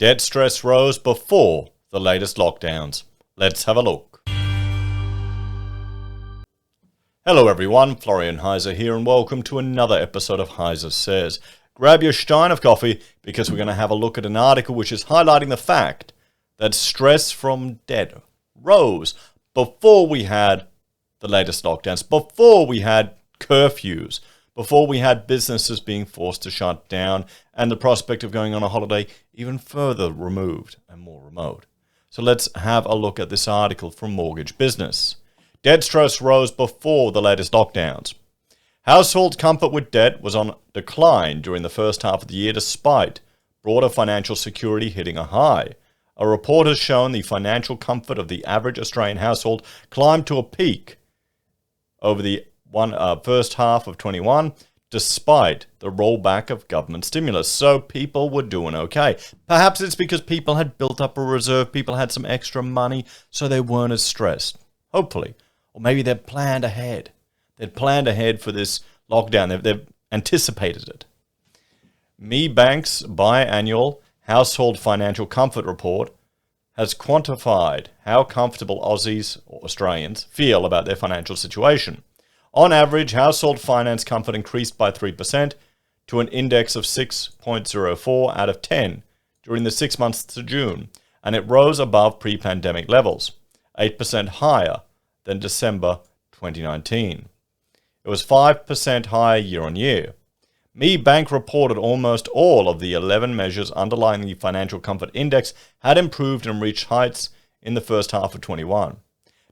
Debt stress rose before the latest lockdowns. Let's have a look. Hello everyone, Florian.Heise here, and welcome to another episode of HeiseSays. Grab your stein of coffee because we're going to have a look at an article which is highlighting the fact that stress from debt rose before we had the latest lockdowns, before we had curfews, before we had businesses being forced to shut down, and the prospect of going on a holiday even further removed and more remote. So let's have a look at this article from Mortgage Business. Debt stress rose before the latest lockdowns. Household comfort with debt was on decline during the first half of the year despite broader financial security hitting a high. A report has shown the financial comfort of the average Australian household climbed to a peak over the first half of 21 despite the rollback of government stimulus. So people were doing okay. Perhaps it's because people had built up a reserve, people had some extra money, so they weren't as stressed. Hopefully. Or maybe they'd planned ahead. They'd planned ahead for this lockdown. They've anticipated it. MeBank's biannual Household Financial Comfort Report has quantified how comfortable Aussies or Australians feel about their financial situation. On average, household finance comfort increased by 3% to an index of 6.04 out of 10 during the 6 months to June, and it rose above pre-pandemic levels, 8% higher than December 2019. It was 5% higher year on year. MeBank reported almost all of the 11 measures underlying the Financial Comfort Index had improved and reached heights in the first half of 21.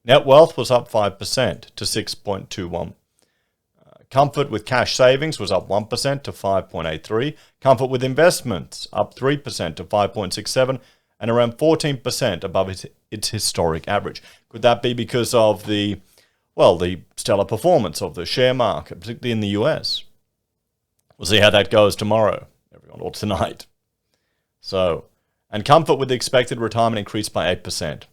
Net wealth was up 5% to 6.21. Comfort with cash savings was up 1% to 5.83. Comfort with investments up 3% to 5.67, and around 14% above its historic average. Could that be because of the stellar performance of the share market, particularly in the US? We'll see how that goes tomorrow, everyone, or tonight. So, and comfort with the expected retirement increased by 8%.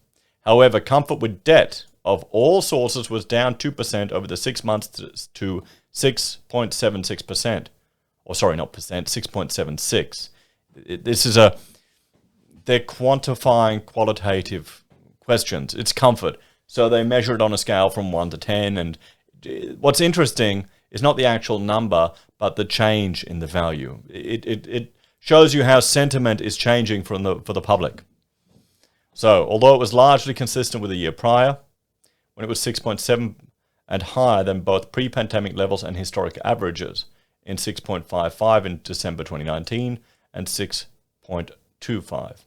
However, comfort with debt of all sources was down 2% over the 6 months to 6.76%. Or sorry, not percent, 6.76. They're quantifying qualitative questions. It's comfort. So they measure it on a scale from 1 to 10. And what's interesting is not the actual number, but the change in the value. It shows you how sentiment is changing for the public. So, although it was largely consistent with the year prior, when it was 6.7 and higher than both pre-pandemic levels and historic averages in 6.55 in December 2019 and 6.25.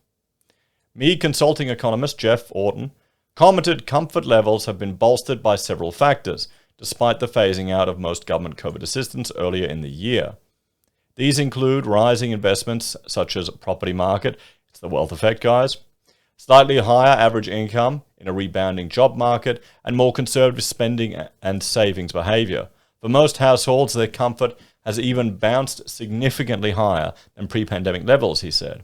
Consulting economist Jeff Orton commented comfort levels have been bolstered by several factors, despite the phasing out of most government COVID assistance earlier in the year. These include rising investments such as property market, it's the wealth effect, guys, slightly higher average income in a rebounding job market, and more conservative spending and savings behavior. For most households, their comfort has even bounced significantly higher than pre-pandemic levels, he said.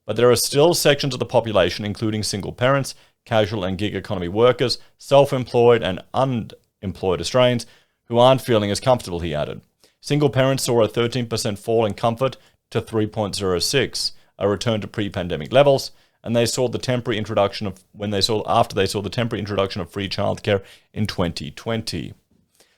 But there are still sections of the population, including single parents, casual and gig economy workers, self-employed and unemployed Australians, who aren't feeling as comfortable, he added. Single parents saw a 13% fall in comfort to 3.06, a return to pre-pandemic levels, and they saw the temporary introduction of after they saw the temporary introduction of free childcare in 2020.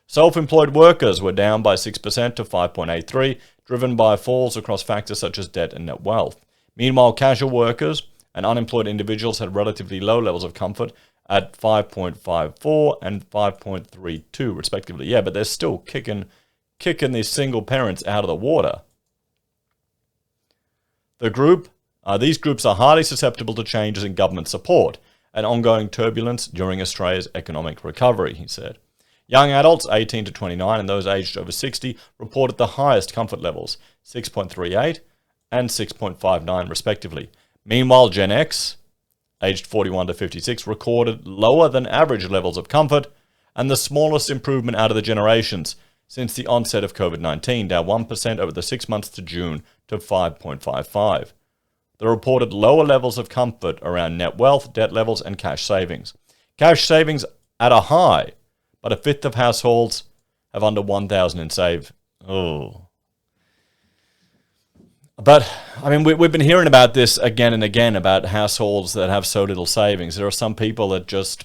Self-employed workers were down by 6% to 5.83, driven by falls across factors such as debt and net wealth. Meanwhile, casual workers and unemployed individuals had relatively low levels of comfort at 5.54 and 5.32 respectively. Yeah, but they're still kicking these single parents out of the water. These groups are highly susceptible to changes in government support and ongoing turbulence during Australia's economic recovery, he said. Young adults 18 to 29 and those aged over 60 reported the highest comfort levels, 6.38 and 6.59 respectively. Meanwhile, Gen X, aged 41 to 56, recorded lower than average levels of comfort and the smallest improvement out of the generations since the onset of COVID-19, down 1% over the 6 months to June to 5.55. The reported lower levels of comfort around net wealth, debt levels, and cash savings. Cash savings at a high, but a fifth of households have under $1,000 in save. But, I mean, we've been hearing about this again and again about households that have so little savings. There are some people that just,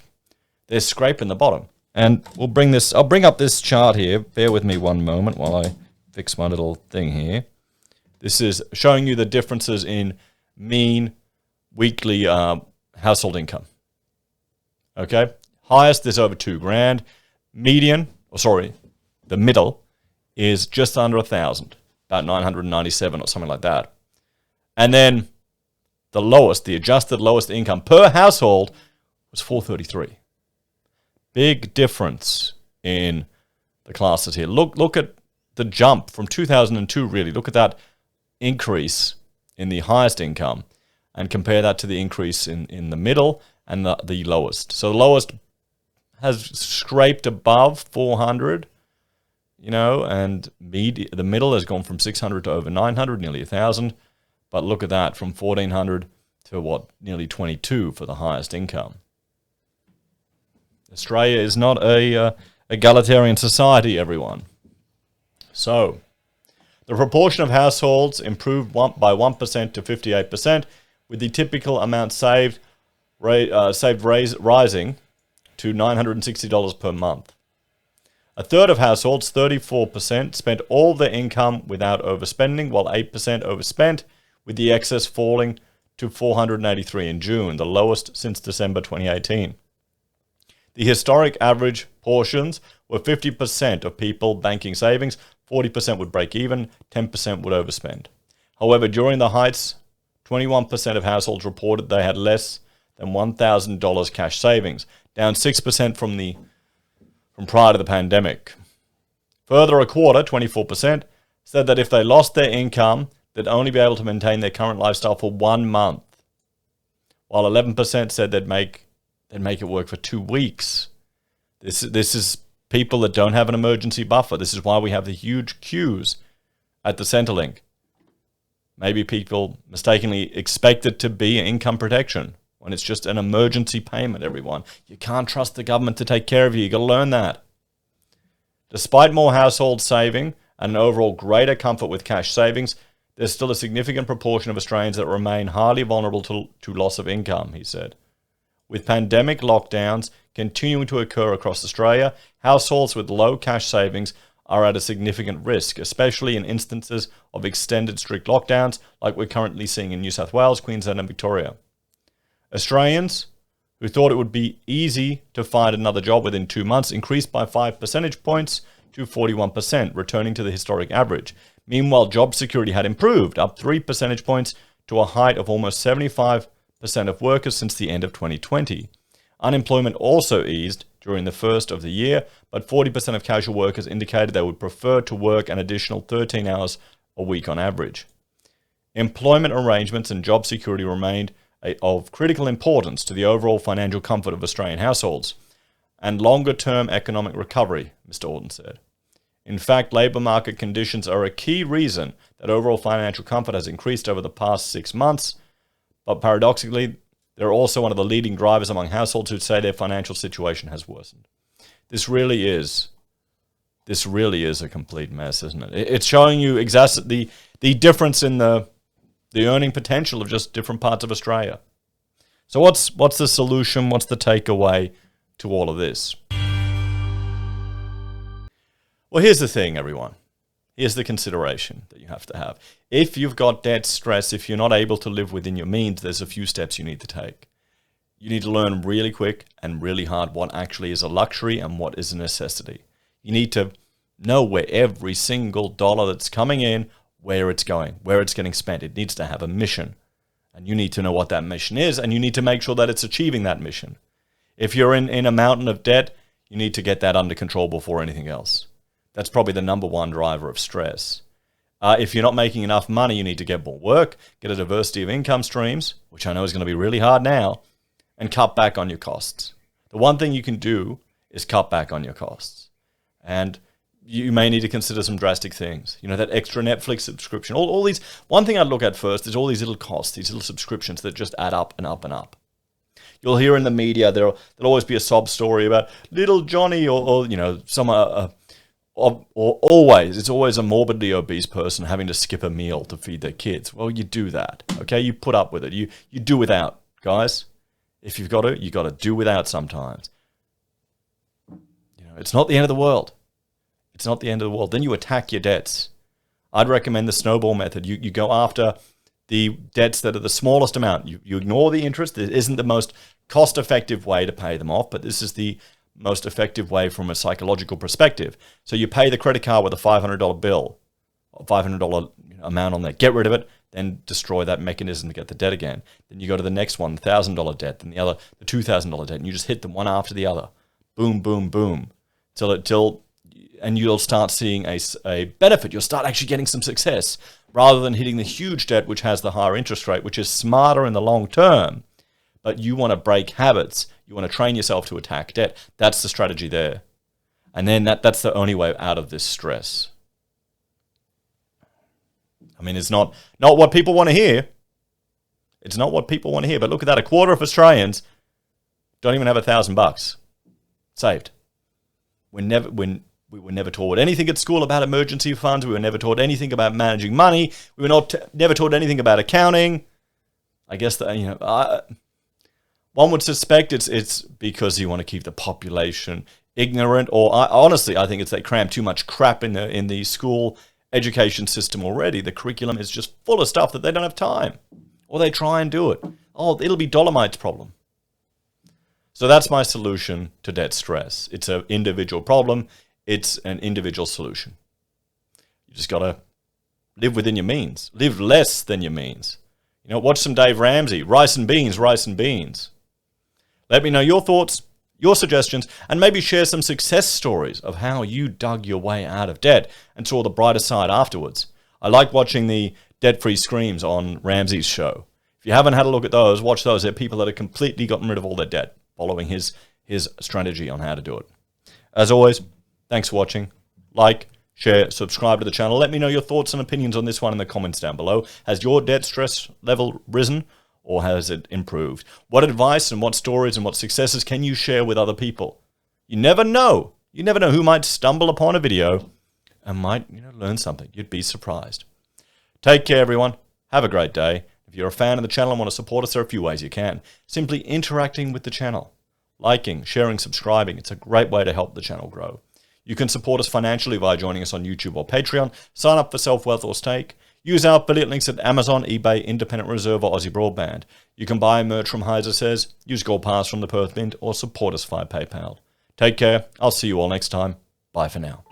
they're scraping the bottom. And I'll bring up this chart here. Bear with me one moment while I fix my little thing here. This is showing you the differences in mean weekly household income. Okay? Highest is over $2,000. Median, the middle is just under 1,000. About 997 or something like that. And then the lowest, the adjusted lowest income per household was 433. Big difference in the classes here. Look at the jump from 2002, really. Look at that increase in the highest income and compare that to the increase in the middle and the lowest. So the lowest has scraped above 400. And the middle has gone from 600 to over 900, nearly 1,000. But look at that, from 1,400 to nearly 22 for the highest income. Australia is not a egalitarian society, everyone. So, the proportion of households improved by 1% to 58%, with the typical amount saved rising to $960 per month. A third of households, 34%, spent all their income without overspending, while 8% overspent, with the excess falling to $483 in June, the lowest since December 2018. The historic average portions were 50% of people banking savings, 40% would break even, 10% would overspend. However, during the heights, 21% of households reported they had less than $1,000 cash savings, down 6% from prior to the pandemic. Further, a quarter, 24%, said that if they lost their income, they'd only be able to maintain their current lifestyle for 1 month, while 11% said they'd make it work for 2 weeks. This is people that don't have an emergency buffer. This is why we have the huge queues at the Centrelink. Maybe people mistakenly expect it to be income protection when it's just an emergency payment, everyone. You can't trust the government to take care of you. You've got to learn that. Despite more households saving and an overall greater comfort with cash savings, there's still a significant proportion of Australians that remain highly vulnerable to loss of income, he said. With pandemic lockdowns continuing to occur across Australia, households with low cash savings are at a significant risk, especially in instances of extended strict lockdowns like we're currently seeing in New South Wales, Queensland and Victoria. Australians who thought it would be easy to find another job within 2 months increased by 5 percentage points to 41%, returning to the historic average. Meanwhile, job security had improved, up 3 percentage points to a height of almost 75% of workers since the end of 2020. Unemployment also eased during the first of the year, but 40% of casual workers indicated they would prefer to work an additional 13 hours a week on average. Employment arrangements and job security remained of critical importance to the overall financial comfort of Australian households and longer-term economic recovery, Mr. Orton said. In fact, labour market conditions are a key reason that overall financial comfort has increased over the past 6 months, but paradoxically, they're also one of the leading drivers among households who say their financial situation has worsened. This really is a complete mess, isn't it? It's showing you exactly the difference in the earning potential of just different parts of Australia. So what's the solution? What's the takeaway to all of this? Well, here's the thing, everyone. Here's the consideration that you have to have. If you've got debt stress, if you're not able to live within your means, there's a few steps you need to take. You need to learn really quick and really hard what actually is a luxury and what is a necessity. You need to know where every single dollar that's coming in, where it's going, where it's getting spent. It needs to have a mission. And you need to know what that mission is, and you need to make sure that it's achieving that mission. If you're in a mountain of debt, you need to get that under control before anything else. That's probably the number one driver of stress. If you're not making enough money, you need to get more work, get a diversity of income streams, which I know is going to be really hard now, and cut back on your costs. The one thing you can do is cut back on your costs. And you may need to consider some drastic things. You know, that extra Netflix subscription. All these. One thing I'd look at first is all these little costs, these little subscriptions that just add up and up and up. You'll hear in the media, there'll always be a sob story about little Johnny or you know, some or always, it's always a morbidly obese person having to skip a meal to feed their kids. Well, you do that, okay? You put up with it. You do without, guys. If you've got to, you got to do without sometimes. You know, it's not the end of the world. It's not the end of the world. Then you attack your debts. I'd recommend the snowball method. You go after the debts that are the smallest amount. You ignore the interest. It isn't the most cost-effective way to pay them off, but this is the most effective way from a psychological perspective. So you pay the credit card with a $500 bill, or $500 amount on there. Get rid of it, then destroy that mechanism to get the debt again. Then you go to the next one, the $1,000 debt, then the other, the $2,000 debt, and you just hit them one after the other. Boom, boom, boom. And you'll start seeing a benefit. You'll start actually getting some success rather than hitting the huge debt, which has the higher interest rate, which is smarter in the long term. But you want to break habits. You want to train yourself to attack debt. That's the strategy there. And then that's the only way out of this stress. I mean, it's not what people want to hear. It's not what people want to hear. But look at that. A quarter of Australians don't even have $1,000 saved. We were never taught anything at school about emergency funds. We were never taught anything about managing money. We were never taught anything about accounting. I guess that, one would suspect it's because you want to keep the population ignorant, or honestly, I think it's they cram too much crap in the school education system already. The curriculum is just full of stuff that they don't have time, or they try and do it. Oh, it'll be Dolomite's problem. So that's my solution to debt stress. It's an individual problem. It's an individual solution. You just got to live within your means. Live less than your means. Watch some Dave Ramsey. Rice and beans, rice and beans. Let me know your thoughts, your suggestions, and maybe share some success stories of how you dug your way out of debt and saw the brighter side afterwards. I like watching the debt-free screams on Ramsey's show. If you haven't had a look at those, watch those. They're people that have completely gotten rid of all their debt, following his strategy on how to do it. As always, thanks for watching. Like, share, subscribe to the channel. Let me know your thoughts and opinions on this one in the comments down below. Has your debt stress level risen, or has it improved? What advice and what stories and what successes can you share with other people? You never know. You never know who might stumble upon a video and might learn something. You'd be surprised. Take care, everyone. Have a great day. If you're a fan of the channel and want to support us, there are a few ways you can. Simply interacting with the channel. Liking, sharing, subscribing. It's a great way to help the channel grow. You can support us financially by joining us on YouTube or Patreon. Sign up for SelfWealth or Stake. Use our affiliate links at Amazon, eBay, Independent Reserve, or AussieBroadband. You can buy merch from HeiseSays, use Gold Pass from the Perth Mint, or support us via PayPal. Take care. I'll see you all next time. Bye for now.